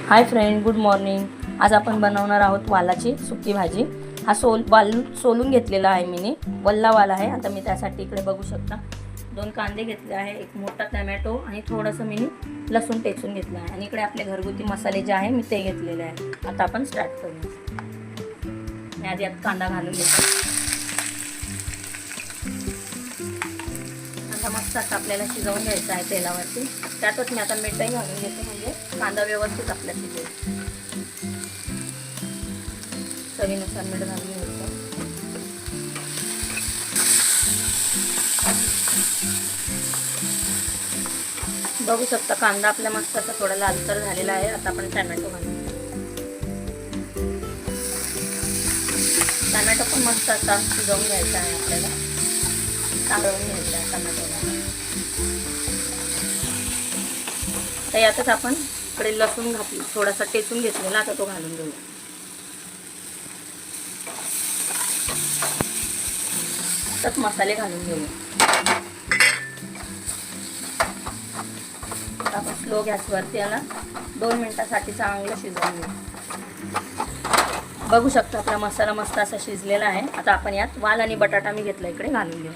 Hi friend, good morning. आज आपण बनवणार आहोत वालाची सुकी भाजी। हा वाल सोलून घेतलेला आहे मी, वल्ला वाल आहे। आता मी त्यासाठी इकडे बघू शकता 2 कांदे घेतले आहे, एक मोठा टोमॅटो आणि थोडंसं मी लसूण टेचून घेतलं आहे आणि इकडे आपले घरगुती मसाले जे आहे मी ते घेतलेले आहे। आता आपण स्टार्ट करूया। मी आधी कांदा घालून घेतो। आता मस्त असं आपल्याला शिजवून घ्यायचं आहे तेलावरती। त्यातच मी आता मीठही घालून घेते, म्हणजे कांदा व्यवस्थित आपल्या शिजेल। चवीनुसार मीठ घालून घ्यायचं। बघू शकता कांदा आपला मस्त असा थोडा लालसर झालेला आहे। आता आपण टोमॅटो घालून घेऊ। टोमॅटो पण मस्त असा शिजवून घ्यायचा आहे आपल्याला, सारवून घ्यायचा आहे टोमॅटोला। तर यातच आपण इकडे लसूण घातली, थोडासा टेचून घेतलेला, आता तो घालून घेऊ। त्यात मसाले घालून घेऊ। आपण स्लो गॅसवरती याला 2 मिनिटासाठी चांगलं शिजवून घेऊ। बघू शकता आपला मसाला मस्त असा शिजलेला आहे। आता आपण यात वाल आणि बटाटा मी घेतला इकडे घालून घेऊ।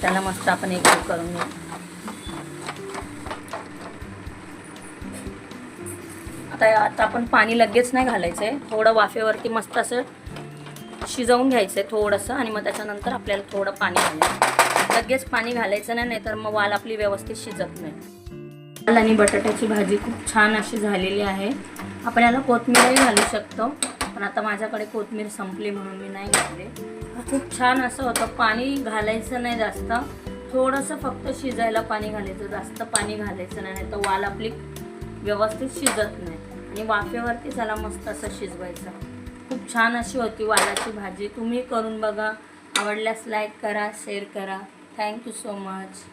त्याला मस्त आपण एकजीव करून घेऊ। आता आपण पाणी लगेच नाही घालायचं आहे, थोडं वाफेवरती मस्त असं शिजवून घ्यायचं आहे थोडंसं, आणि मग त्याच्यानंतर आपल्याला थोडं पाणी घालायचं। लगेच पाणी घालायचं नाही, नाहीतर मग वाल आपली व्यवस्थित शिजत नाही। वाल आणि बटाट्याची भाजी खूप छान अशी झालेली आहे। आपण याला कोथिंबीरही घालू शकतो, पण आता माझ्याकडे कोथिंबीर संपली म्हणून मी नाही घातली। खूप छान असं होतं। पाणी घालायचं नाही जास्त, थोडंसं फक्त शिजायला पाणी घालायचं, जास्त पाणी घालायचं नाही, तर वाल आपली व्यवस्थित शिजत नाही। आणि वाफेवरती त्याला मस्त असं शिजवायचं। खूप छान अशी होती वालाची भाजी। तुम्ही करून बघा। आवडल्यास लाईक करा, शेअर करा। Thank you so much.